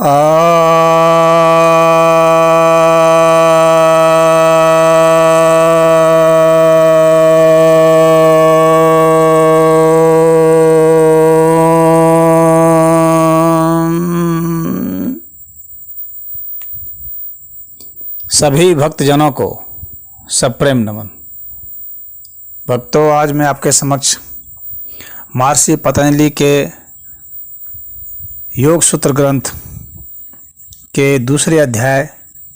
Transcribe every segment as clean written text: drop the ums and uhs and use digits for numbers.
सभी भक्तजनों को सप्रेम नमन। भक्तों, आज मैं आपके समक्ष महर्षि पतंजलि के योग सूत्र ग्रंथ के दूसरे अध्याय,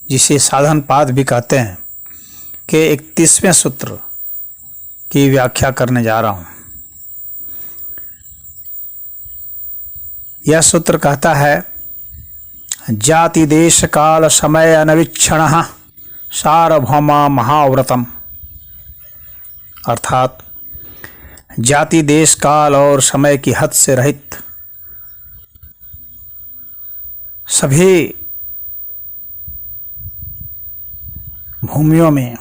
जिसे साधन पाद भी कहते हैं, के 31वें सूत्र की व्याख्या करने जा रहा हूँ। यह सूत्र कहता है, जाति देश काल समय अनविक्षण सार्वभौम महाव्रतम। अर्थात जाति देश काल और समय की हद से रहित सभी भूमियों में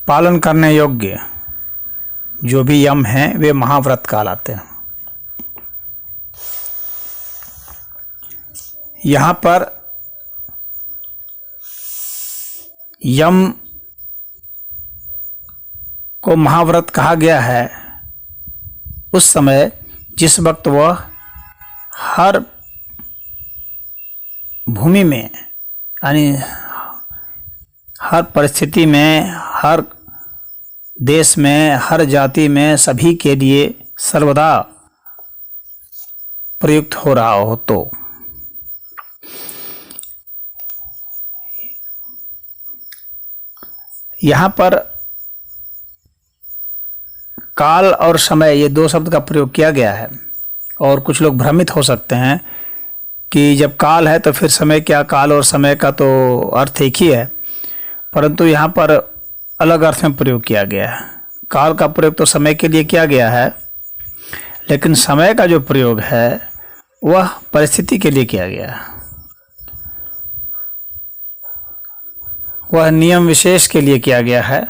पालन करने योग्य जो भी यम हैं वे महाव्रत कहलाते हैं। यहाँ पर यम को महाव्रत कहा गया है उस समय जिस वक्त वह हर भूमि में, यानी हर परिस्थिति में, हर देश में, हर जाति में सभी के लिए सर्वदा प्रयुक्त हो रहा हो। तो यहाँ पर काल और समय, ये दो शब्द का प्रयोग किया गया है। और कुछ लोग भ्रमित हो सकते हैं कि जब काल है तो फिर समय क्या, काल और समय का तो अर्थ एक ही है, परंतु यहाँ पर अलग अर्थ में प्रयोग किया गया है। काल का प्रयोग तो समय के लिए किया गया है, लेकिन समय का जो प्रयोग है वह परिस्थिति के लिए किया गया है, वह नियम विशेष के लिए किया गया है।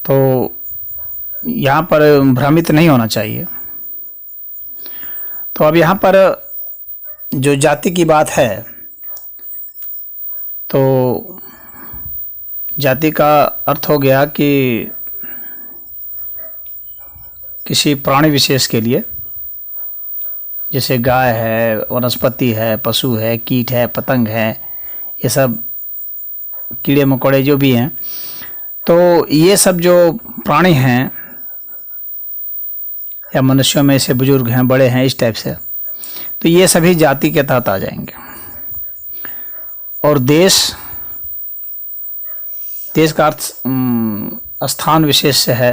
तो यहाँ पर भ्रमित नहीं होना चाहिए। तो अब यहाँ पर जो जाति की बात है, तो जाति का अर्थ हो गया कि किसी प्राणी विशेष के लिए, जैसे गाय है, वनस्पति है, पशु है, कीट है, पतंग है, ये सब कीड़े मकोड़े जो भी हैं, तो ये सब जो प्राणी हैं या मनुष्यों में से बुजुर्ग हैं, बड़े हैं, इस टाइप से, तो ये सभी जाति के तहत आ जाएंगे। और देश का अर्थ स्थान विशेष से है,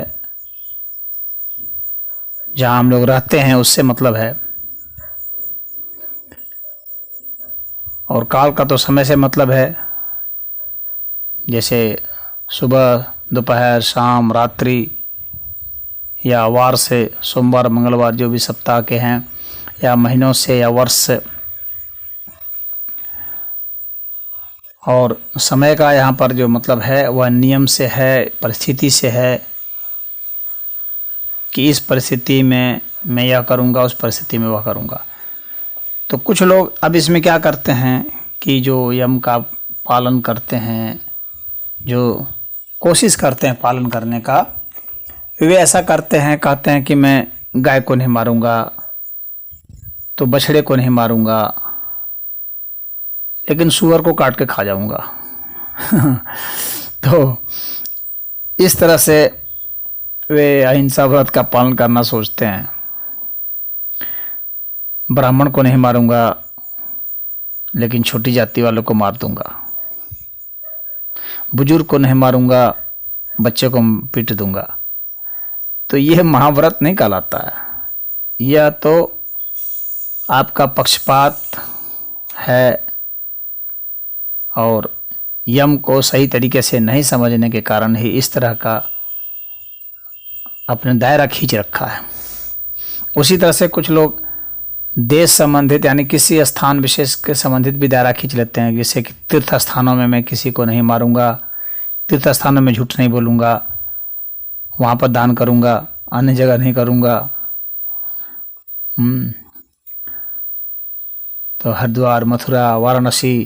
जहाँ हम लोग रहते हैं उससे मतलब है। और काल का तो समय से मतलब है, जैसे सुबह, दोपहर, शाम, रात्रि, या वार से, सोमवार, मंगलवार, जो भी सप्ताह के हैं, या महीनों से, या वर्ष से। और समय का यहाँ पर जो मतलब है वह नियम से है, परिस्थिति से है, कि इस परिस्थिति में मैं यह करूँगा, उस परिस्थिति में वह करूँगा। तो कुछ लोग अब इसमें क्या करते हैं कि जो यम का पालन करते हैं, जो कोशिश करते हैं पालन करने का, वे ऐसा करते हैं, कहते हैं कि मैं गाय को नहीं मारूंगा, तो बछड़े को नहीं मारूंगा, लेकिन सूअर को काट के खा जाऊंगा। तो इस तरह से वे अहिंसा व्रत का पालन करना सोचते हैं। ब्राह्मण को नहीं मारूंगा, लेकिन छोटी जाति वालों को मार दूंगा। बुजुर्ग को नहीं मारूंगा, बच्चे को पीट दूंगा। तो यह महाव्रत नहीं कहलाता है। यह तो आपका पक्षपात है, और यम को सही तरीके से नहीं समझने के कारण ही इस तरह का अपने दायरा खींच रखा है। उसी तरह से कुछ लोग देश संबंधित, यानी किसी स्थान विशेष के संबंधित भी दायरा खींच लेते हैं, जैसे कि तीर्थ स्थानों में मैं किसी को नहीं मारूंगा, तीर्थ स्थानों में झूठ नहीं बोलूँगा, वहाँ पर दान करूँगा, अन्य जगह नहीं करूँगा, तो हरिद्वार, मथुरा, वाराणसी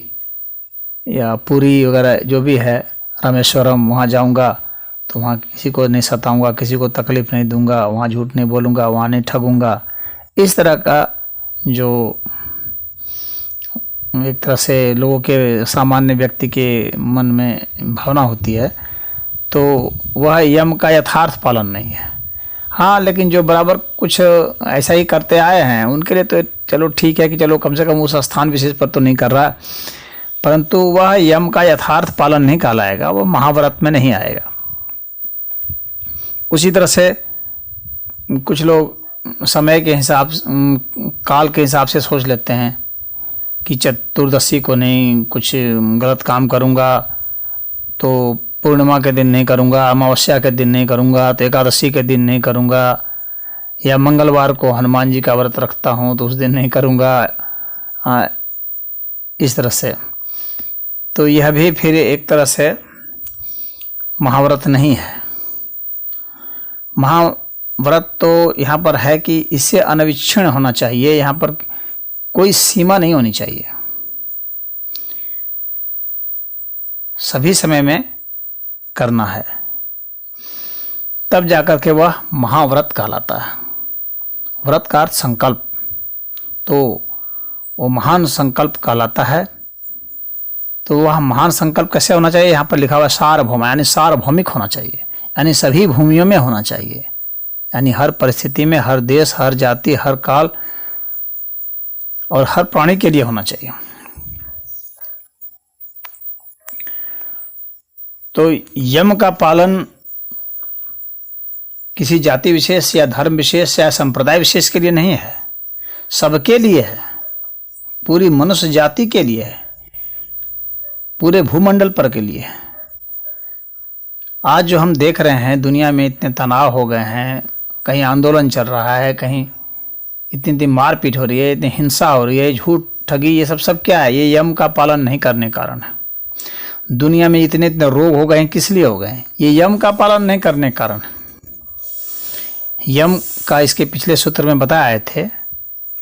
या पुरी वगैरह जो भी है, रामेश्वरम, वहाँ जाऊँगा तो वहाँ किसी को नहीं सताऊँगा, किसी को तकलीफ़ नहीं दूँगा, वहाँ झूठ नहीं बोलूँगा, वहाँ नहीं ठगूँगा। इस तरह का जो एक तरह से लोगों के, सामान्य व्यक्ति के मन में भावना होती है, तो वह यम का यथार्थ पालन नहीं है। हाँ, लेकिन जो बराबर कुछ ऐसा ही करते आए हैं उनके लिए तो चलो ठीक है कि चलो कम से कम उस स्थान विशेष पर तो नहीं कर रहा, परंतु वह यम का यथार्थ पालन नहीं कहलाएगा, वह महाव्रत में नहीं आएगा। उसी तरह से कुछ लोग समय के हिसाब, काल के हिसाब से सोच लेते हैं कि चतुर्दशी को नहीं कुछ गलत काम करूँगा तो पूर्णिमा के दिन नहीं करूँगा, अमावस्या के दिन नहीं करूँगा तो एकादशी के दिन नहीं करूँगा, या मंगलवार को हनुमान जी का व्रत रखता हूँ तो उस दिन नहीं करूँगा। इस तरह से तो यह भी फिर एक तरह से महाव्रत नहीं है। महाव्रत तो यहाँ पर है कि इससे अनविच्छिन्न होना चाहिए, यहाँ पर कोई सीमा नहीं होनी चाहिए, सभी समय में करना है, तब जाकर के वह महाव्रत कहलाता है। व्रत का अर्थ संकल्प, तो वो महान संकल्प कहलाता है। तो वह महान संकल्प कैसे होना चाहिए, यहाँ पर लिखा हुआ है सार्वभौम, यानी सार्वभौमिक होना चाहिए, यानी सभी भूमियों में होना चाहिए, यानी हर परिस्थिति में, हर देश, हर जाति, हर काल और हर प्राणी के लिए होना चाहिए। तो यम का पालन किसी जाति विशेष या धर्म विशेष या संप्रदाय विशेष के लिए नहीं है, सबके लिए है, पूरी मनुष्य जाति के लिए है, पूरे भूमंडल पर के लिए है। आज जो हम देख रहे हैं दुनिया में इतने तनाव हो गए हैं, कहीं आंदोलन चल रहा है, कहीं इतनी मारपीट हो रही है, इतनी हिंसा हो रही है, झूठ ठगी, ये सब क्या है, ये यम का पालन नहीं करने के कारण है। दुनिया में इतने इतने रोग हो गए हैं, किस लिए हो गए हैं, ये यम का पालन नहीं करने के कारण। यम का इसके पिछले सूत्र में बताए थे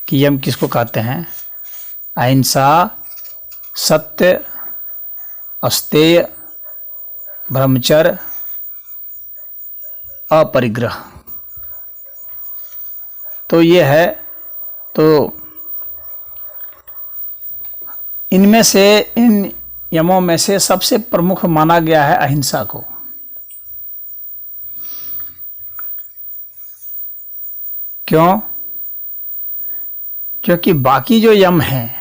कि यम किसको कहते हैं, अहिंसा, सत्य, अस्तेय, ब्रह्मचर्य, अपरिग्रह। तो ये है, तो इनमें से, इन यमों में से सबसे प्रमुख माना गया है अहिंसा को। क्यों? क्योंकि बाकी जो यम हैं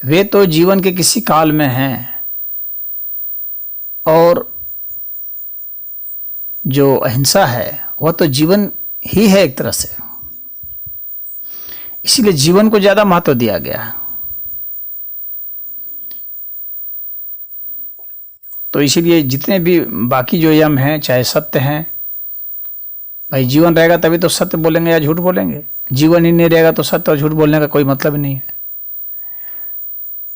वे तो जीवन के किसी काल में हैं, और जो अहिंसा है वह तो जीवन ही है एक तरह से, इसीलिए जीवन को ज्यादा महत्व दिया गया है। तो इसीलिए जितने भी बाकी जो यम हैं, चाहे सत्य हैं, भाई जीवन रहेगा तभी तो सत्य बोलेंगे या झूठ बोलेंगे, जीवन ही नहीं रहेगा तो सत्य और झूठ बोलने का कोई मतलब नहीं है।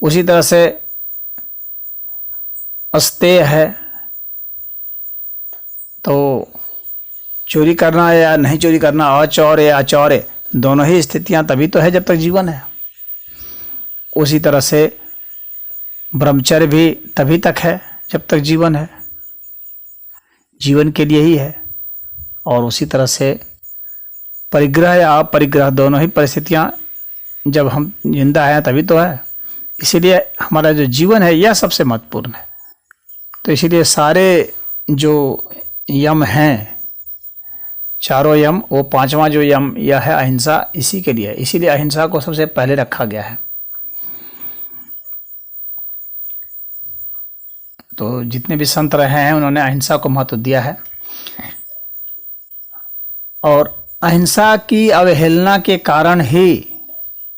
उसी तरह से अस्तेय है, तो चोरी करना या नहीं चोरी करना, अचौर्य या अचौर्य, दोनों ही स्थितियां तभी तो है जब तक जीवन है। उसी तरह से ब्रह्मचर्य भी तभी तक है जब तक जीवन है, जीवन के लिए ही है। और उसी तरह से परिग्रह या अपरिग्रह, दोनों ही परिस्थितियां जब हम जिंदा हैं तभी तो है, इसीलिए हमारा जो जीवन है यह सबसे महत्वपूर्ण है। तो इसीलिए सारे जो यम हैं, चारों यम, वो पांचवा जो यम यह है अहिंसा, इसी के लिए, इसीलिए अहिंसा को सबसे पहले रखा गया है। तो जितने भी संत रहे हैं उन्होंने अहिंसा को महत्व दिया है, और अहिंसा की अवहेलना के कारण ही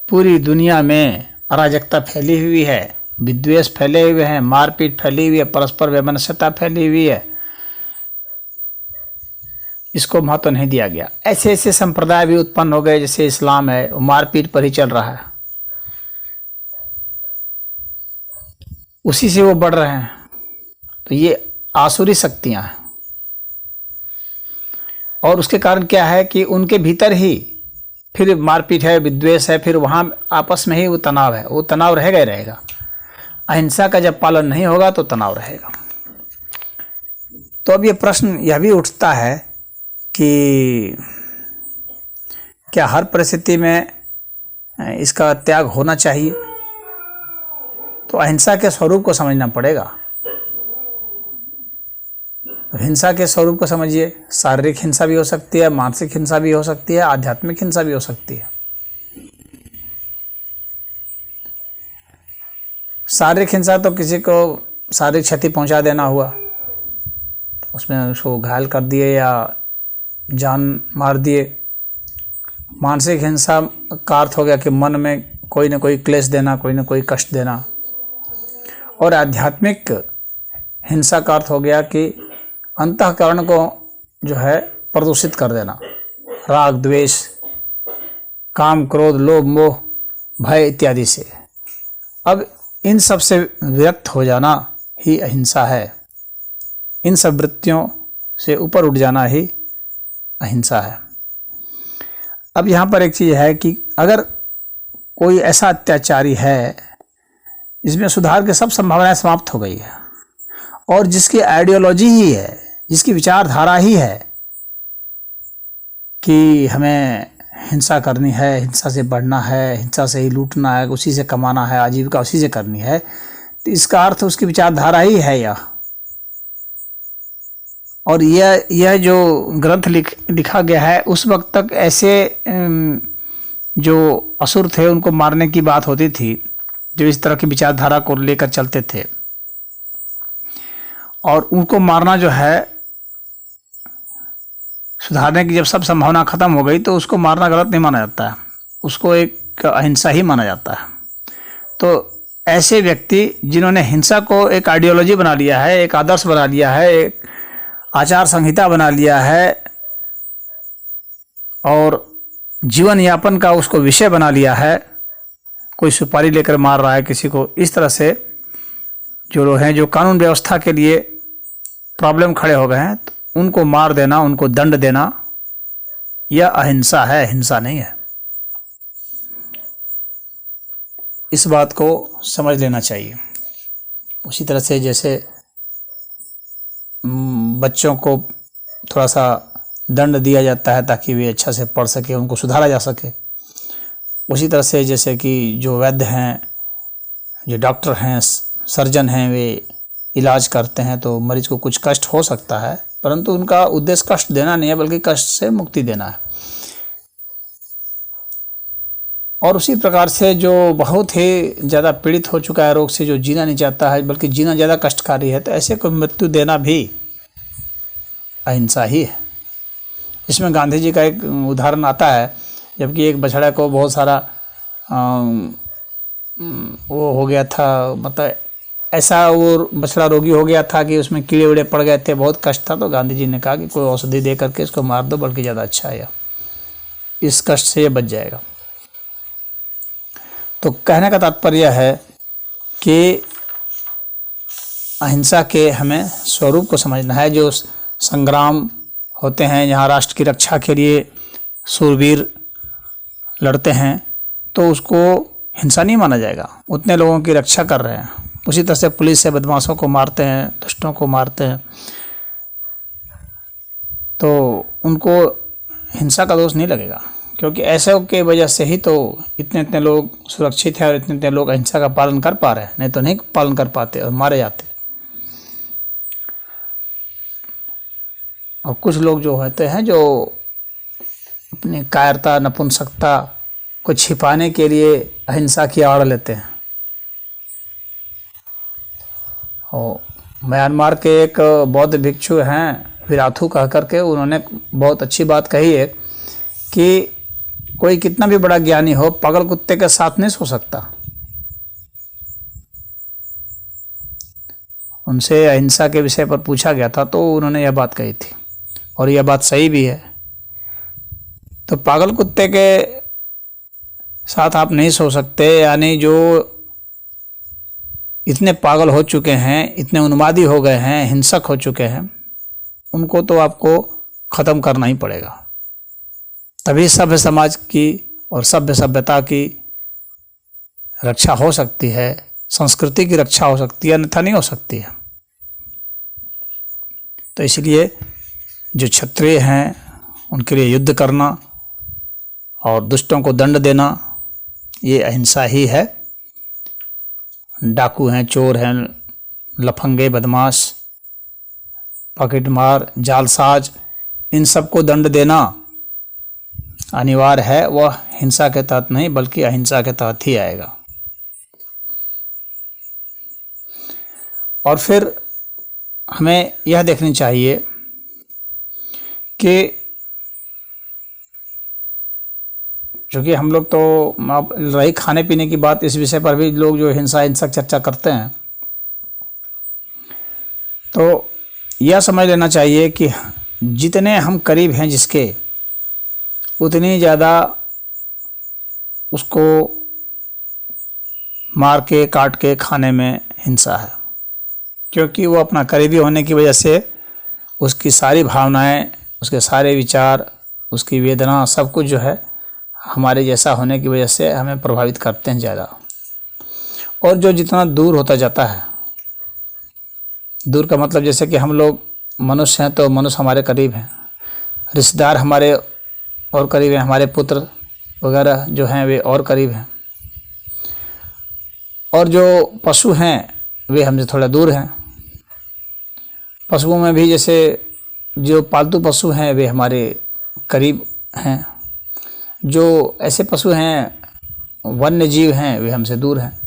पूरी दुनिया में अराजकता फैली हुई है, विद्वेष फैले हुए हैं, मारपीट फैली हुई है, परस्पर वैमनस्यता फैली हुई है। इसको महत्व नहीं दिया गया। ऐसे ऐसे संप्रदाय भी उत्पन्न हो गए, जैसे इस्लाम है, वो मारपीट पर ही चल रहा है, उसी से वो बढ़ रहे हैं। तो ये आसुरी शक्तियां हैं। और उसके कारण क्या है कि उनके भीतर ही फिर मारपीट है, विद्वेष है, फिर वहाँ आपस में ही वो तनाव है, वो तनाव रहेगा ही रहेगा। अहिंसा का जब पालन नहीं होगा तो तनाव रहेगा। तो अब ये प्रश्न यह भी उठता है कि क्या हर परिस्थिति में इसका त्याग होना चाहिए? तो अहिंसा के स्वरूप को समझना पड़ेगा। हिंसा के स्वरूप को समझिए। शारीरिक हिंसा भी हो सकती है, मानसिक हिंसा भी हो सकती है, आध्यात्मिक हिंसा भी हो सकती है। शारीरिक हिंसा तो किसी को शारीरिक क्षति पहुंचा देना हुआ, उसमें उसको घायल कर दिए या जान मार दिए। मानसिक हिंसा का अर्थ हो गया कि मन में कोई ना कोई क्लेश देना, कोई ना कोई कष्ट देना। और आध्यात्मिक हिंसा का अर्थ हो गया कि अंतःकरण को जो है प्रदूषित कर देना, राग द्वेष, काम क्रोध लोभ मोह भय इत्यादि से। अब इन सब से विरक्त हो जाना ही अहिंसा है। इन सब वृत्तियों से ऊपर उठ जाना ही अहिंसा है। अब यहाँ पर एक चीज़ है कि अगर कोई ऐसा अत्याचारी है जिसमें सुधार की सब संभावनाएं समाप्त हो गई है और जिसकी आइडियोलॉजी ही है, जिसकी विचारधारा ही है कि हमें हिंसा करनी है, हिंसा से बढ़ना है, हिंसा से ही लूटना है, उसी से कमाना है, आजीविका उसी से करनी है, तो इसका अर्थ उसकी विचारधारा ही है यह। और यह जो ग्रंथ लिखा गया है उस वक्त तक ऐसे जो असुर थे उनको मारने की बात होती थी जो इस तरह की विचारधारा को लेकर चलते थे। और उनको मारना जो है, सुधारने की जब सब संभावना खत्म हो गई तो उसको मारना गलत नहीं माना जाता है, उसको एक अहिंसा ही माना जाता है। तो ऐसे व्यक्ति जिन्होंने हिंसा को एक आइडियोलॉजी बना लिया है, एक आदर्श बना लिया है, एक आचार संहिता बना लिया है और जीवन यापन का उसको विषय बना लिया है, कोई सुपारी लेकर मार रहा है किसी को, इस तरह से जो लोग हैं जो कानून व्यवस्था के लिए प्रॉब्लम खड़े हो गए हैं, तो उनको मार देना, उनको दंड देना, यह अहिंसा है, हिंसा नहीं है। इस बात को समझ लेना चाहिए। उसी तरह से जैसे बच्चों को थोड़ा सा दंड दिया जाता है ताकि वे अच्छा से पढ़ सके, उनको सुधारा जा सके, उसी तरह से जैसे कि जो वैद्य हैं, जो डॉक्टर हैं, सर्जन हैं, वे इलाज करते हैं तो मरीज को कुछ कष्ट हो सकता है, परंतु उनका उद्देश्य कष्ट देना नहीं है बल्कि कष्ट से मुक्ति देना है। और उसी प्रकार से जो बहुत ही ज़्यादा पीड़ित हो चुका है रोग से, जो जीना नहीं चाहता है बल्कि जीना ज़्यादा कष्टकारी है, तो ऐसे को मृत्यु देना भी अहिंसा ही है। इसमें गांधी जी का एक उदाहरण आता है, जबकि एक बछड़ा को बहुत सारा वो हो गया था, मतलब ऐसा वो बछड़ा रोगी हो गया था कि उसमें कीड़े उड़े पड़ गए थे, बहुत कष्ट था। तो गांधी जी ने कहा कि कोई औषधि दे करके इसको मार दो, बल्कि ज़्यादा अच्छा है, इस कष्ट से ये बच जाएगा। तो कहने का तात्पर्य है कि अहिंसा के हमें स्वरूप को समझना है। जो संग्राम होते हैं, यहाँ राष्ट्र की रक्षा के लिए शूरवीर लड़ते हैं, तो उसको हिंसा नहीं माना जाएगा, उतने लोगों की रक्षा कर रहे हैं। उसी तरह से पुलिस से बदमाशों को मारते हैं, दुष्टों को मारते हैं, तो उनको हिंसा का दोष नहीं लगेगा, क्योंकि ऐसे के वजह से ही तो इतने इतने लोग सुरक्षित हैं और इतने इतने लोग अहिंसा का पालन कर पा रहे हैं, नहीं तो नहीं पालन कर पाते और मारे जाते। और कुछ लोग जो होते हैं जो अपनी कायरता, नपुंसकता को छिपाने के लिए अहिंसा की आड़ लेते हैं। और म्यांमार के एक बौद्ध भिक्षु हैं विराथू कह करके, उन्होंने बहुत अच्छी बात कही है कि कोई कितना भी बड़ा ज्ञानी हो, पागल कुत्ते के साथ नहीं सो सकता। उनसे अहिंसा के विषय पर पूछा गया था तो उन्होंने यह बात कही थी, और यह बात सही भी है। तो पागल कुत्ते के साथ आप नहीं सो सकते, यानी जो इतने पागल हो चुके हैं, इतने उन्मादी हो गए हैं, हिंसक हो चुके हैं, उनको तो आपको खत्म करना ही पड़ेगा, तभी सभ्य समाज की और सभ्य सभ्यता की रक्षा हो सकती है, संस्कृति की रक्षा हो सकती है, अन्यथा नहीं हो सकती है। तो इसलिए जो क्षत्रिय हैं उनके लिए युद्ध करना और दुष्टों को दंड देना ये अहिंसा ही है। डाकू हैं, चोर हैं, लफंगे, बदमाश, पॉकेटमार, जालसाज, इन सबको दंड देना अनिवार्य है। वह हिंसा के तहत नहीं बल्कि अहिंसा के तहत ही आएगा। और फिर हमें यह देखनी चाहिए कि चूँकि हम लोग तो रही खाने पीने की बात, इस विषय पर भी लोग जो हिंसक चर्चा करते हैं, तो यह समझ लेना चाहिए कि जितने हम करीब हैं जिसके, उतनी ज़्यादा उसको मार के काट के खाने में हिंसा है, क्योंकि वो अपना करीबी होने की वजह से उसकी सारी भावनाएं, उसके सारे विचार, उसकी वेदना, सब कुछ जो है हमारे जैसा होने की वजह से हमें प्रभावित करते हैं ज़्यादा। और जो जितना दूर होता जाता है, दूर का मतलब जैसे कि हम लोग मनुष्य हैं तो मनुष्य हमारे करीब हैं, रिश्तेदार हमारे और करीब हैं, हमारे पुत्र वगैरह जो हैं वे और करीब हैं, और जो पशु हैं वे हमसे थोड़ा दूर हैं। पशुओं में भी जैसे जो पालतू पशु हैं वे हमारे करीब हैं, जो ऐसे पशु हैं वन्य जीव हैं वे हमसे दूर हैं।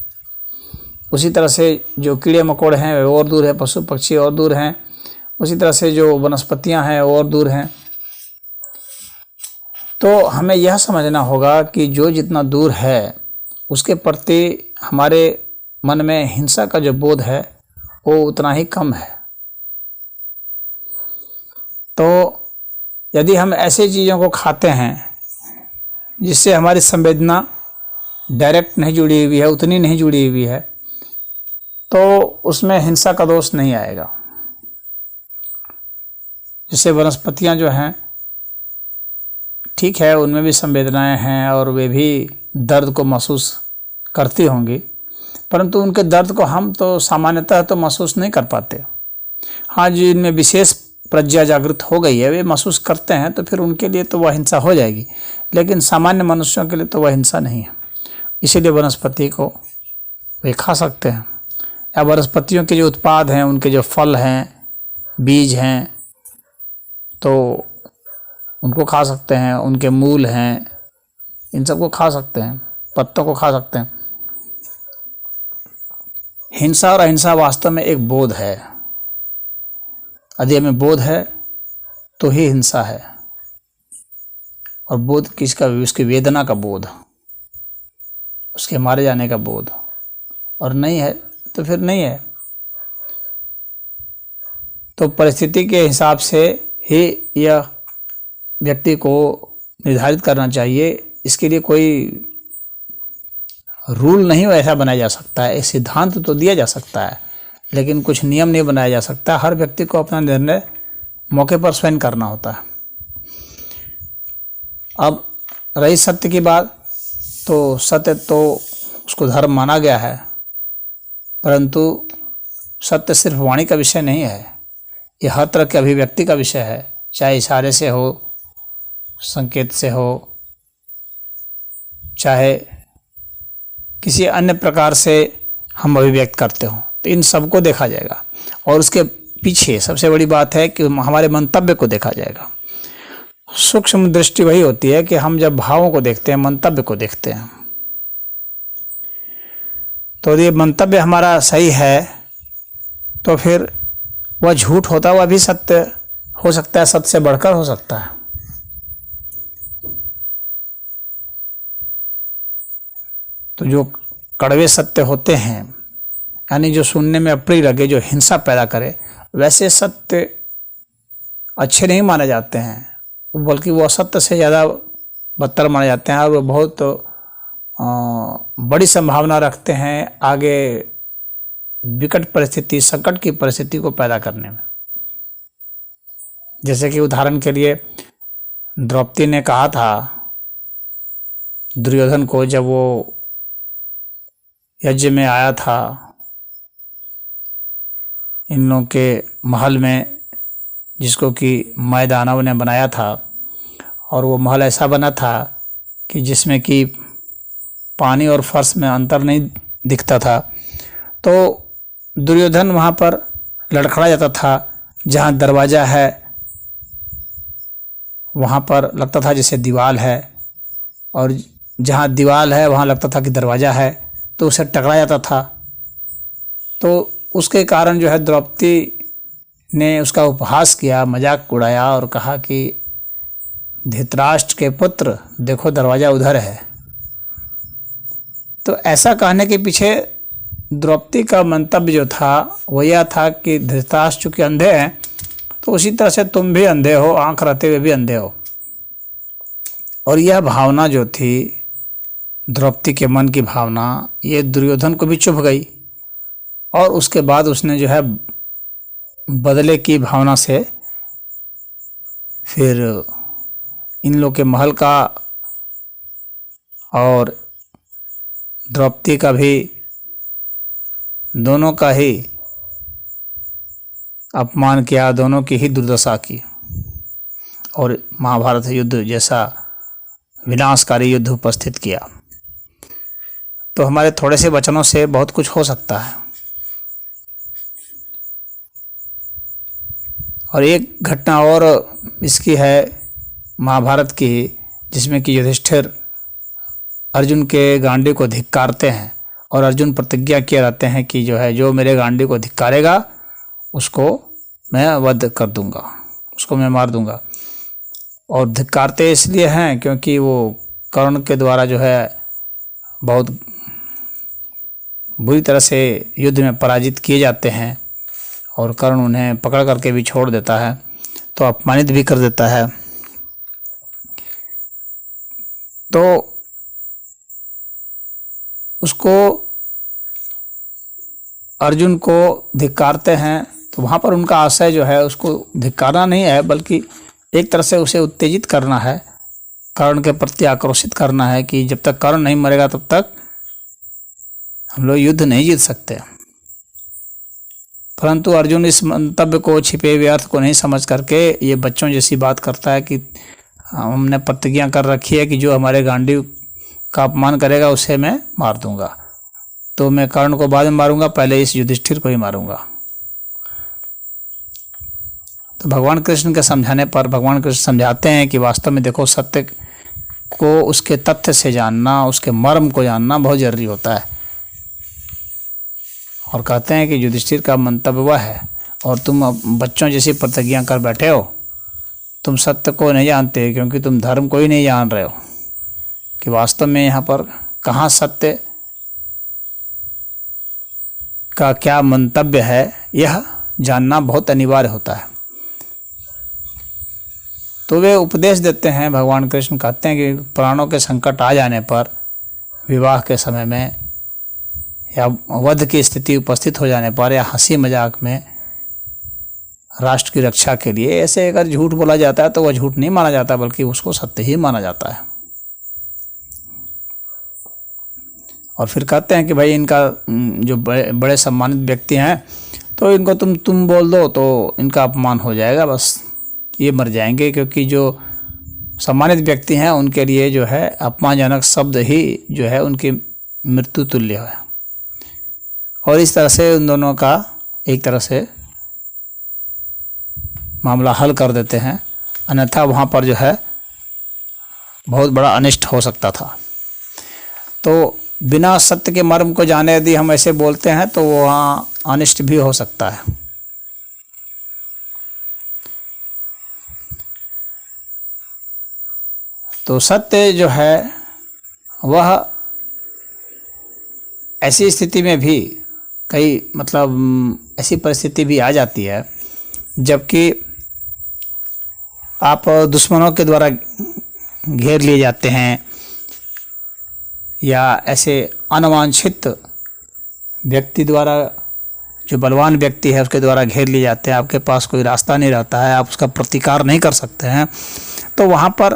उसी तरह से जो कीड़े मकोड़े हैं वे और दूर हैं, पशु पक्षी और दूर हैं। उसी तरह से जो वनस्पतियां हैं और दूर हैं। तो हमें यह समझना होगा कि जो जितना दूर है उसके प्रति हमारे मन में हिंसा का जो बोध है वो उतना ही कम है। तो यदि हम ऐसी चीज़ों को खाते हैं जिससे हमारी संवेदना डायरेक्ट नहीं जुड़ी हुई है, उतनी नहीं जुड़ी हुई है, तो उसमें हिंसा का दोष नहीं आएगा। जैसे वनस्पतियां जो हैं, ठीक है, उनमें भी संवेदनाएं हैं और वे भी दर्द को महसूस करती होंगी, परंतु उनके दर्द को हम तो सामान्यतः तो महसूस नहीं कर पाते। हाँ, जिनमें विशेष प्रज्ञा जागृत हो गई है वे महसूस करते हैं, तो फिर उनके लिए तो वह हिंसा हो जाएगी, लेकिन सामान्य मनुष्यों के लिए तो वह हिंसा नहीं है। इसीलिए वनस्पति को वे खा सकते हैं, या वनस्पतियों के जो उत्पाद हैं, उनके जो फल हैं, बीज हैं, तो उनको खा सकते हैं, उनके मूल हैं, इन सबको खा सकते हैं, पत्तों को खा सकते हैं। हिंसा और अहिंसा वास्तव में एक बोध है। यदि हमें बोध है तो ही हिंसा है, और बोध किसका? उसकी वेदना का बोध, उसके मारे जाने का बोध, और नहीं है तो फिर नहीं है। तो परिस्थिति के हिसाब से ही यह व्यक्ति को निर्धारित करना चाहिए। इसके लिए कोई रूल नहीं ऐसा बनाया जा सकता है, एक सिद्धांत तो दिया जा सकता है, लेकिन कुछ नियम नहीं बनाया जा सकता। हर व्यक्ति को अपना निर्णय मौके पर स्वयं करना होता है। अब रही सत्य की बात, तो सत्य तो उसको धर्म माना गया है, परंतु सत्य सिर्फ वाणी का विषय नहीं है, ये हर तरह के अभिव्यक्ति का विषय है, चाहे इशारे से हो, संकेत से हो, चाहे किसी अन्य प्रकार से हम अभिव्यक्त करते हो, तो इन सबको देखा जाएगा। और उसके पीछे सबसे बड़ी बात है कि हमारे मंतव्य को देखा जाएगा। सूक्ष्म दृष्टि वही होती है कि हम जब भावों को देखते हैं, मंतव्य को देखते हैं, तो ये मंतव्य हमारा सही है तो फिर वह झूठ होता है, वह भी सत्य हो सकता है, सत्य से बढ़कर हो सकता है। तो जो कड़वे सत्य होते हैं, यानी जो सुनने में अप्रिय लगे, जो हिंसा पैदा करे, वैसे सत्य अच्छे नहीं माने जाते हैं, बल्कि वो असत्य से ज़्यादा बदतर माने जाते हैं, और वो बहुत बड़ी संभावना रखते हैं आगे विकट परिस्थिति, संकट की परिस्थिति को पैदा करने में। जैसे कि उदाहरण के लिए द्रौपदी ने कहा था दुर्योधन को, जब वो यज्ञ में आया था इन लोगों के महल में, जिसको कि मैदानव ने बनाया था, और वो महल ऐसा बना था कि जिसमें कि पानी और फर्श में अंतर नहीं दिखता था। तो दुर्योधन वहाँ पर लड़खड़ा जाता था। जहाँ दरवाज़ा है वहाँ पर लगता था जैसे दीवार है, और जहाँ दीवार है वहाँ लगता था कि दरवाज़ा है, तो उसे टकरा जाता था। तो उसके कारण जो है द्रौपदी ने उसका उपहास किया, मजाक उड़ाया और कहा कि धृतराष्ट्र के पुत्र देखो दरवाज़ा उधर है। तो ऐसा कहने के पीछे द्रौपदी का मंतव्य जो था वो यह था कि धृतराष्ट्र चूँकि अंधे हैं तो उसी तरह से तुम भी अंधे हो, आंख रहते हुए भी अंधे हो। और यह भावना जो थी द्रौपदी के मन की भावना, ये दुर्योधन को भी चुभ गई, और उसके बाद उसने जो है बदले की भावना से फिर इन लोग के महल का और द्रौपदी का भी, दोनों का ही अपमान किया, दोनों की ही दुर्दशा की, और महाभारत युद्ध जैसा विनाशकारी युद्ध उपस्थित किया। तो हमारे थोड़े से वचनों से बहुत कुछ हो सकता है। और एक घटना और इसकी है महाभारत की, जिसमें कि युधिष्ठिर अर्जुन के गांडी को धिक्कारते हैं, और अर्जुन प्रतिज्ञा किए रहते हैं कि जो है जो मेरे गांडी को धिक्कारेगा उसको मैं वध कर दूंगा, उसको मैं मार दूंगा। और धिक्कारते इसलिए हैं क्योंकि वो कर्ण के द्वारा जो है बहुत बुरी तरह से युद्ध में पराजित किए जाते हैं, और कर्ण उन्हें पकड़ करके भी छोड़ देता है, तो अपमानित भी कर देता है। तो उसको अर्जुन को धिक्कारते हैं, तो वहाँ पर उनका आशय जो है उसको धिक्कारना नहीं है, बल्कि एक तरह से उसे उत्तेजित करना है, कर्ण के प्रति आक्रोशित करना है कि जब तक कर्ण नहीं मरेगा तब तक हम लोग युद्ध नहीं जीत सकते। परंतु अर्जुन इस मंतव्य को, छिपे हुए अर्थ को नहीं समझ करके ये बच्चों जैसी बात करता है कि हमने प्रतिज्ञा कर रखी है कि जो हमारे गांडी का अपमान करेगा उसे मैं मार दूंगा, तो मैं कर्ण को बाद में मारूंगा, पहले इस युधिष्ठिर को ही मारूंगा। तो भगवान कृष्ण के समझाने पर भगवान कृष्ण समझाते हैं कि वास्तव में देखो, सत्य को उसके तथ्य से जानना, उसके मर्म को जानना बहुत जरूरी होता है। और कहते हैं कि युधिष्ठिर का मंतव्य वह है, और तुम बच्चों जैसी प्रतिज्ञा कर बैठे हो, तुम सत्य को नहीं जानते क्योंकि तुम धर्म को ही नहीं जान रहे हो कि वास्तव में यहाँ पर कहाँ सत्य का क्या मंतव्य है, यह जानना बहुत अनिवार्य होता है। तो वे उपदेश देते हैं, भगवान कृष्ण कहते हैं कि प्राणों के संकट आ जाने पर, विवाह के समय में या वध की स्थिति उपस्थित हो जाने पर, या हंसी मजाक में राष्ट्र की रक्षा के लिए ऐसे अगर झूठ बोला जाता है तो वह झूठ नहीं माना जाता, बल्कि उसको सत्य ही माना जाता है। और फिर कहते हैं कि भाई इनका जो बड़े सम्मानित व्यक्ति हैं तो इनको तुम बोल दो तो इनका अपमान हो जाएगा, बस ये मर जाएंगे, क्योंकि जो सम्मानित व्यक्ति हैं उनके लिए जो है अपमानजनक शब्द ही जो है उनकी मृत्यु तुल्य है। और इस तरह से उन दोनों का एक तरह से मामला हल कर देते हैं, अन्यथा वहाँ पर जो है बहुत बड़ा अनिष्ट हो सकता था। तो बिना सत्य के मर्म को जाने यदि हम ऐसे बोलते हैं तो वहाँ अनिष्ट भी हो सकता है। तो सत्य जो है वह ऐसी स्थिति में भी कई ऐसी परिस्थिति भी आ जाती है जबकि आप दुश्मनों के द्वारा घेर लिए जाते हैं, या ऐसे अनवांछित व्यक्ति द्वारा जो बलवान व्यक्ति है उसके द्वारा घेर लिए जाते हैं, आपके पास कोई रास्ता नहीं रहता है, आप उसका प्रतिकार नहीं कर सकते हैं, तो वहाँ पर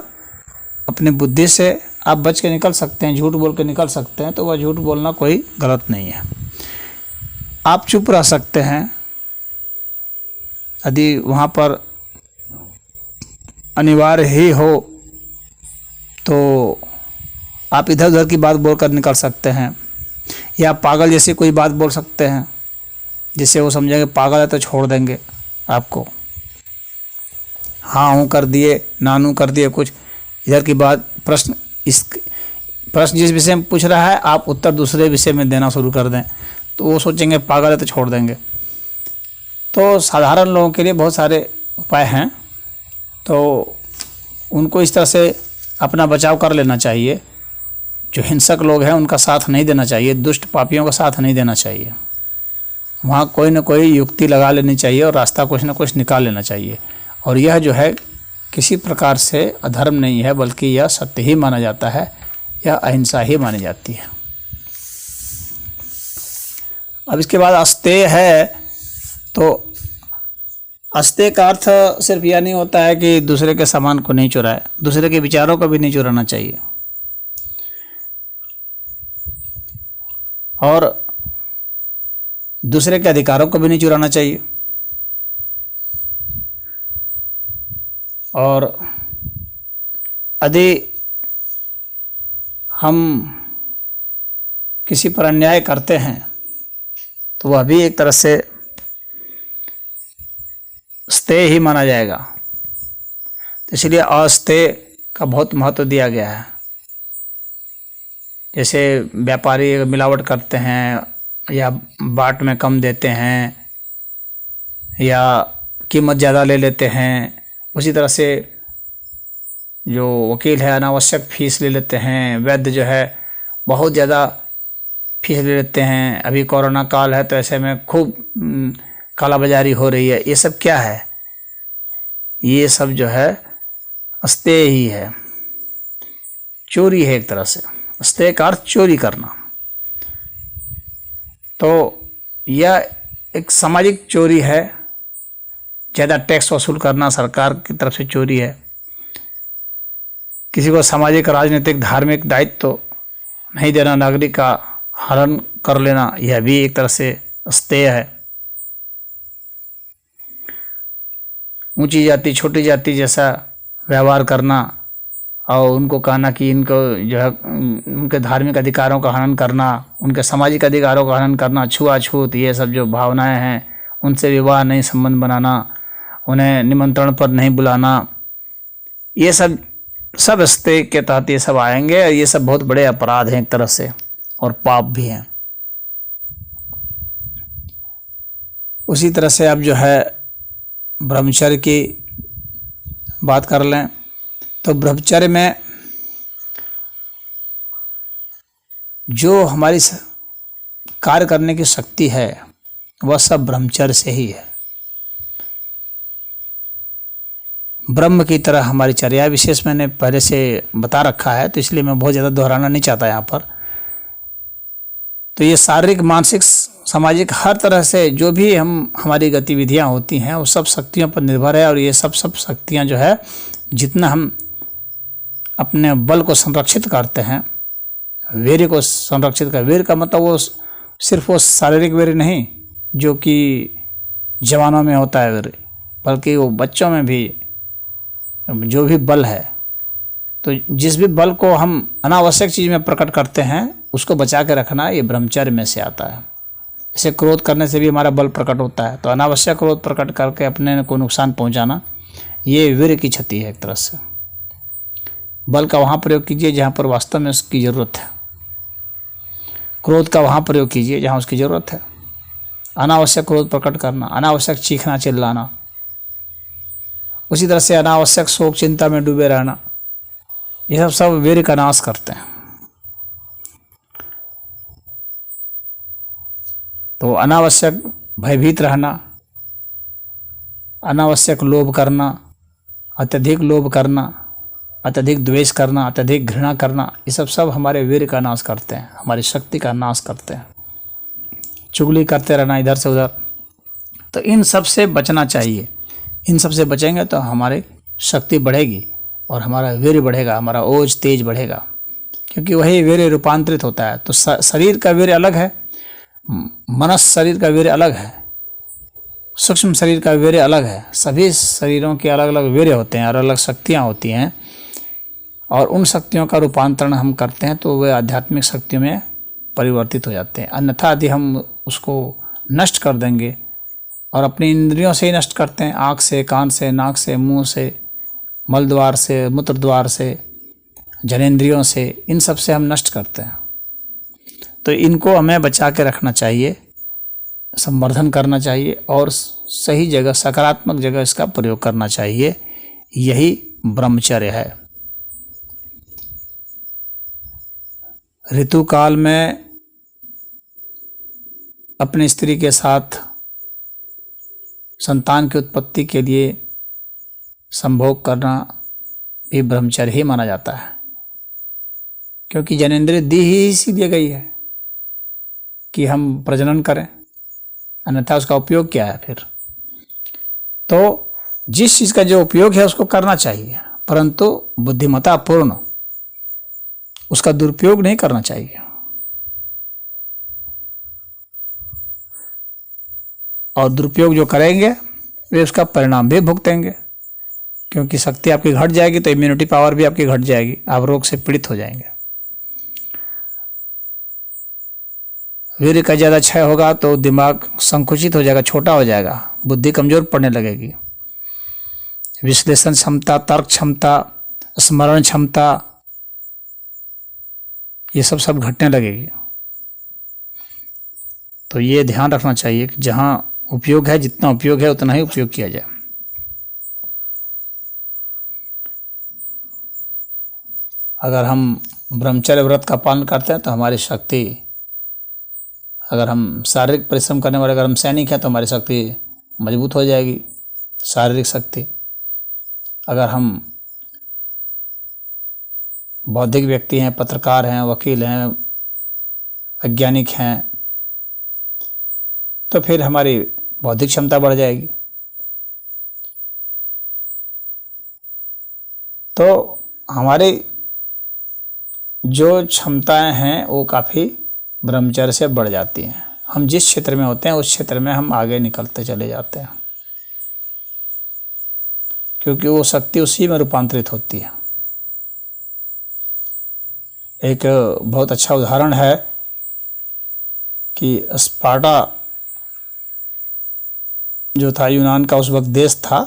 अपनी बुद्धि से आप बच के निकल सकते हैं, झूठ बोल के निकल सकते हैं। तो वह झूठ बोलना कोई गलत नहीं है। आप चुप रह सकते हैं यदि वहाँ पर अनिवार्य ही हो, तो आप इधर उधर की बात बोलकर निकल सकते हैं, या पागल जैसी कोई बात बोल सकते हैं जिससे वो समझेंगे पागल है तो छोड़ देंगे आपको। हाँ हूँ कर दिए, नानू कर दिए, कुछ इधर की बात, प्रश्न जिस विषय में पूछ रहा है आप उत्तर दूसरे विषय में देना शुरू कर दें तो वो सोचेंगे पागल है तो छोड़ देंगे। तो साधारण लोगों के लिए बहुत सारे उपाय हैं, तो उनको इस तरह से अपना बचाव कर लेना चाहिए। जो हिंसक लोग हैं उनका साथ नहीं देना चाहिए, दुष्ट पापियों का साथ नहीं देना चाहिए। वहाँ कोई न कोई युक्ति लगा लेनी चाहिए और रास्ता कुछ न कुछ निकाल लेना चाहिए। और यह जो है किसी प्रकार से अधर्म नहीं है, बल्कि यह सत्य ही माना जाता है, यह अहिंसा ही मानी जाती है। अब इसके बाद अस्तेय है, तो अस्तेय का अर्थ सिर्फ यह नहीं होता है कि दूसरे के सामान को नहीं चुराए, दूसरे के विचारों को भी नहीं चुराना चाहिए, और दूसरे के अधिकारों को भी नहीं चुराना चाहिए। और यदि हम किसी पर अन्याय करते हैं तो वह भी एक तरह से अस्तेय ही माना जाएगा। तो इसलिए अस्तेय का बहुत महत्व दिया गया है। जैसे व्यापारी मिलावट करते हैं या बाट में कम देते हैं या कीमत ज़्यादा ले लेते हैं, उसी तरह से जो वकील है अनावश्यक फीस ले लेते हैं, वैद्य जो है बहुत ज़्यादा फीस ले लेते हैं। अभी कोरोना काल है तो ऐसे में खूब कालाबाजारी हो रही है। ये सब क्या है? ये सब जो है अस्तेय ही है, चोरी है एक तरह से। अस्तेय का अर्थ चोरी करना। तो यह एक सामाजिक चोरी है, ज़्यादा टैक्स वसूल करना सरकार की तरफ से चोरी है। किसी को सामाजिक, राजनीतिक, धार्मिक दायित्व तो नहीं देना, नागरिक का हरण कर लेना, यह भी एक तरह से अस्तेय है। ऊंची जाति छोटी जाति जैसा व्यवहार करना और उनको कहना कि इनको जो है उनके धार्मिक अधिकारों का हनन करना, उनके सामाजिक अधिकारों का हनन करना, छुआछूत, ये सब जो भावनाएं हैं उनसे विवाह नहीं संबंध बनाना, उन्हें निमंत्रण पर नहीं बुलाना, ये सब अस्तेय के तहत ये सब आएंगे। और ये सब बहुत बड़े अपराध हैं एक तरह से, और पाप भी हैं। उसी तरह से अब जो है ब्रह्मचर्य की बात कर लें तो ब्रह्मचर्य में जो हमारी कार्य करने की शक्ति है वह सब ब्रह्मचर्य से ही है। ब्रह्म की तरह हमारी चर्या, विशेष मैंने पहले से बता रखा है तो इसलिए मैं बहुत ज़्यादा दोहराना नहीं चाहता यहाँ पर। तो ये शारीरिक, मानसिक, सामाजिक हर तरह से जो भी हमारी गतिविधियाँ होती हैं वो सब शक्तियों पर निर्भर है। और ये सब शक्तियाँ जो है जितना हम अपने बल को संरक्षित करते हैं, वीर्य को संरक्षित कर, वीर्य का मतलब वो सिर्फ वो शारीरिक वीर्य नहीं जो कि जवानों में होता है वीर्य, बल्कि वो बच्चों में भी जो भी बल है। तो जिस भी बल को हम अनावश्यक चीज़ में प्रकट करते हैं उसको बचा के रखना, ये ब्रह्मचर्य में से आता है। इसे क्रोध करने से भी हमारा बल प्रकट होता है, तो अनावश्यक क्रोध प्रकट करके अपने को नुकसान पहुंचाना, ये वीर्य की क्षति है एक तरह से। बल का वहाँ प्रयोग कीजिए जहाँ पर वास्तव में उसकी ज़रूरत है, क्रोध का वहाँ प्रयोग कीजिए जहाँ उसकी ज़रूरत है। अनावश्यक क्रोध प्रकट करना, अनावश्यक चीखना चिल्लाना, उसी तरह से अनावश्यक शोक चिंता में डूबे रहना, ये सब वीर्य का नाश करते हैं। तो अनावश्यक भयभीत रहना, अनावश्यक लोभ करना, अत्यधिक लोभ करना, अत्यधिक द्वेष करना, अत्यधिक घृणा करना, ये सब हमारे वीर्य का नाश करते हैं, हमारी शक्ति का नाश करते हैं। चुगली करते रहना इधर से उधर। तो इन सब से बचना चाहिए। इन सब से बचेंगे तो हमारी शक्ति बढ़ेगी और हमारा वीर्य बढ़ेगा, हमारा ओज तेज बढ़ेगा, क्योंकि वही वीर्य रूपांतरित होता है। तो शरीर का वीर्य अलग है, मनस शरीर का वीर्य अलग है, सूक्ष्म शरीर का वीर्य अलग है। सभी शरीरों के अलग अलग वीर्य होते हैं, अलग अलग शक्तियाँ होती हैं, और उन शक्तियों का रूपांतरण हम करते हैं तो वे आध्यात्मिक शक्तियों में परिवर्तित हो जाते हैं। अन्यथा यदि हम उसको नष्ट कर देंगे, और अपनी इंद्रियों से ही नष्ट करते हैं, आँख से, कान से, नाक से, मुंह से, मल द्वार से, मूत्र द्वार से, जनेंद्रियों से, इन सब से हम नष्ट करते हैं। तो इनको हमें बचा के रखना चाहिए, संवर्धन करना चाहिए, और सही जगह, सकारात्मक जगह इसका प्रयोग करना चाहिए। यही ब्रह्मचर्य है। ऋतु काल में अपनी स्त्री के साथ संतान की उत्पत्ति के लिए संभोग करना भी ब्रह्मचर्य ही माना जाता है, क्योंकि जनेंद्रिय दी ही इसीलिए गई है कि हम प्रजनन करें, अन्यथा उसका उपयोग क्या है फिर। तो जिस चीज़ का जो उपयोग है उसको करना चाहिए, परंतु बुद्धिमत्तापूर्ण उसका दुरुपयोग नहीं करना चाहिए। और दुरुपयोग जो करेंगे वे उसका परिणाम भी भुगतेंगे, क्योंकि शक्ति आपकी घट जाएगी तो इम्यूनिटी पावर भी आपकी घट जाएगी, आप रोग से पीड़ित हो जाएंगे। वीर्य का ज़्यादा क्षय होगा तो दिमाग संकुचित हो जाएगा, छोटा हो जाएगा, बुद्धि कमजोर पड़ने लगेगी, विश्लेषण क्षमता, तर्क क्षमता, स्मरण क्षमता, ये सब घटने लगेगी। तो ये ध्यान रखना चाहिए कि जहाँ उपयोग है, जितना उपयोग है उतना ही उपयोग किया जाए। अगर हम ब्रह्मचर्य व्रत का पालन करते हैं तो हमारी शक्ति, अगर हम शारीरिक परिश्रम करने वाले, अगर हम सैनिक हैं तो हमारी शक्ति मजबूत हो जाएगी, शारीरिक शक्ति। अगर हम बौद्धिक व्यक्ति हैं, पत्रकार हैं, वकील हैं, वैज्ञानिक हैं, तो फिर हमारी बौद्धिक क्षमता बढ़ जाएगी। तो हमारी जो क्षमताएं हैं वो काफ़ी ब्रह्मचर्य से बढ़ जाती हैं। हम जिस क्षेत्र में होते हैं उस क्षेत्र में हम आगे निकलते चले जाते हैं, क्योंकि वो शक्ति उसी में रूपांतरित होती है। एक बहुत अच्छा उदाहरण है कि स्पार्टा जो था, यूनान का उस वक्त देश था,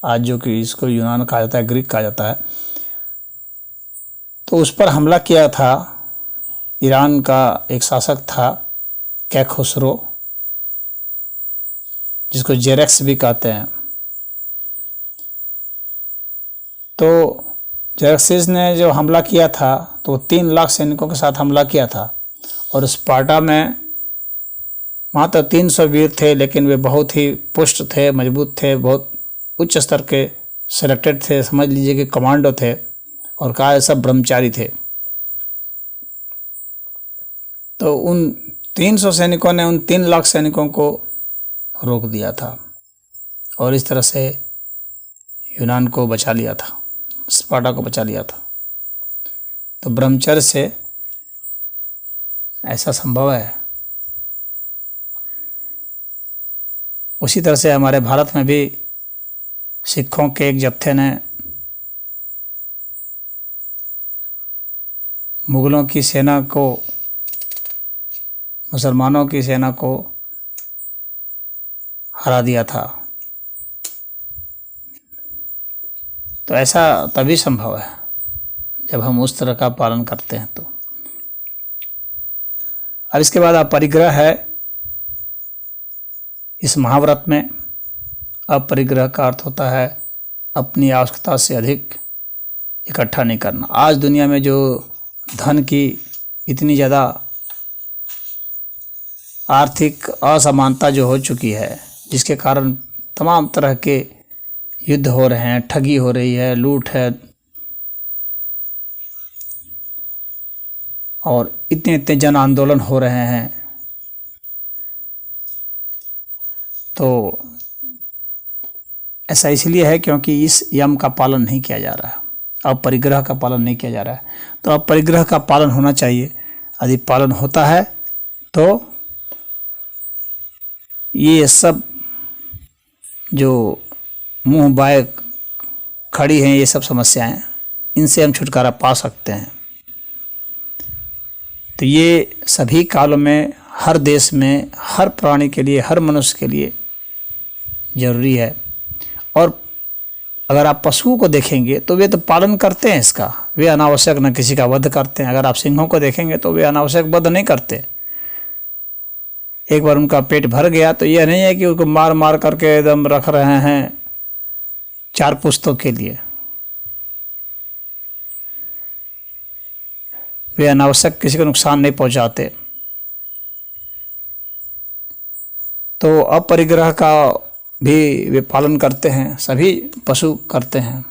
आज जो कि इसको यूनान कहा जाता है, ग्रीक कहा जाता है। तो उस पर हमला किया था ईरान का एक शासक था, कैखुसरो, जिसको जेरेक्स भी कहते हैं। तो जेरेक्सिस ने जो हमला किया था तो 3 लाख सैनिकों के साथ हमला किया था, और स्पार्टा में मात्र 300 वीर थे, लेकिन वे बहुत ही पुष्ट थे, मजबूत थे, बहुत उच्च स्तर के सिलेक्टेड थे, समझ लीजिए कि कमांडो थे, और कहा सब ब्रह्मचारी थे। तो उन 300 सैनिकों ने उन 3 लाख सैनिकों को रोक दिया था, और इस तरह से यूनान को बचा लिया था, स्पार्टा को बचा लिया था। तो ब्रह्मचर्य से ऐसा संभव है। उसी तरह से हमारे भारत में भी सिखों के एक जत्थे ने मुगलों की सेना को, मुसलमानों की सेना को हरा दिया था। तो ऐसा तभी संभव है जब हम उस तरह का पालन करते हैं। तो अब इसके बाद अपरिग्रह है इस महाव्रत में। अपरिग्रह का अर्थ होता है अपनी आवश्यकता से अधिक इकट्ठा नहीं करना। आज दुनिया में जो धन की इतनी ज़्यादा आर्थिक असमानता जो हो चुकी है, जिसके कारण तमाम तरह के युद्ध हो रहे हैं, ठगी हो रही है, लूट है, और इतने इतने जन आंदोलन हो रहे हैं, तो ऐसा इसलिए है क्योंकि इस यम का पालन नहीं किया जा रहा है, अपरिग्रह का पालन नहीं किया जा रहा है। तो अपरिग्रह का पालन होना चाहिए। यदि पालन होता है तो ये सब जो मुंह बाय खड़ी हैं ये सब समस्याएं, इनसे हम छुटकारा पा सकते हैं। तो ये सभी कालों में, हर देश में, हर प्राणी के लिए, हर मनुष्य के लिए जरूरी है। और अगर आप पशुओं को देखेंगे तो वे तो पालन करते हैं इसका, वे अनावश्यक न किसी का वध करते हैं। अगर आप सिंहों को देखेंगे तो वे अनावश्यक वध नहीं करते। एक बार उनका पेट भर गया तो यह नहीं है कि उनको मार मार करके एकदम रख रहे हैं 4 पुश्तों के लिए। वे अनावश्यक किसी को नुकसान नहीं पहुंचाते। तो अपरिग्रह का भी वे पालन करते हैं, सभी पशु करते हैं।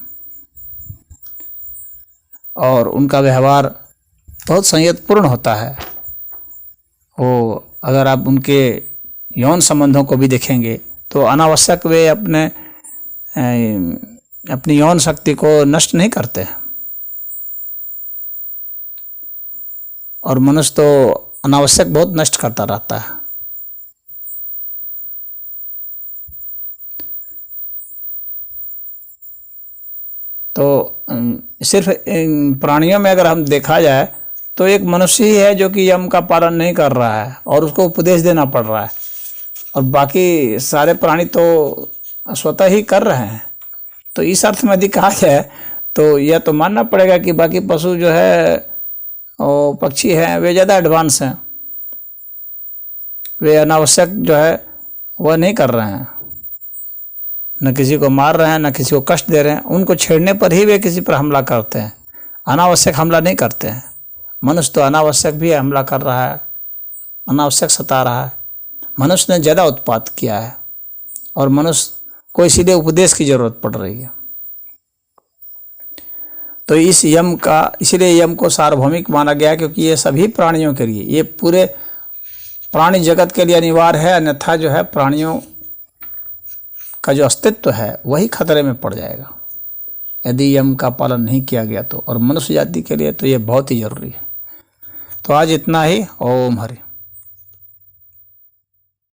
और उनका व्यवहार बहुत संयतपूर्ण होता है। वो अगर आप उनके यौन संबंधों को भी देखेंगे तो अनावश्यक वे अपनी यौन शक्ति को नष्ट नहीं करते। और मनुष्य तो अनावश्यक बहुत नष्ट करता रहता है। तो सिर्फ प्राणियों में अगर हम देखा जाए तो एक मनुष्य ही है जो कि यम का पालन नहीं कर रहा है और उसको उपदेश देना पड़ रहा है, और बाकी सारे प्राणी तो स्वतः ही कर रहे हैं। तो इस अर्थ में यदि कहा जाए तो यह तो मानना पड़ेगा कि बाकी पशु जो है और पक्षी हैं वे ज़्यादा एडवांस हैं। वे अनावश्यक जो है वह नहीं कर रहे हैं, न किसी को मार रहे हैं, न किसी को कष्ट दे रहे हैं। उनको छेड़ने पर ही वे किसी पर हमला करते हैं, अनावश्यक हमला नहीं करते हैं। मनुष्य तो अनावश्यक भी हमला कर रहा है, अनावश्यक सता रहा है। मनुष्य ने ज़्यादा उत्पात किया है और मनुष्य को इसीलिए उपदेश की जरूरत पड़ रही है। तो इस यम का, इसीलिए यम को सार्वभौमिक माना गया क्योंकि ये सभी प्राणियों के लिए, ये पूरे प्राणी जगत के लिए अनिवार्य है। अन्यथा जो है प्राणियों का जो अस्तित्व है वही खतरे में पड़ जाएगा यदि यम का पालन नहीं किया गया तो। और मनुष्य जाति के लिए तो ये बहुत ही जरूरी है। तो आज इतना ही। ओम हरि।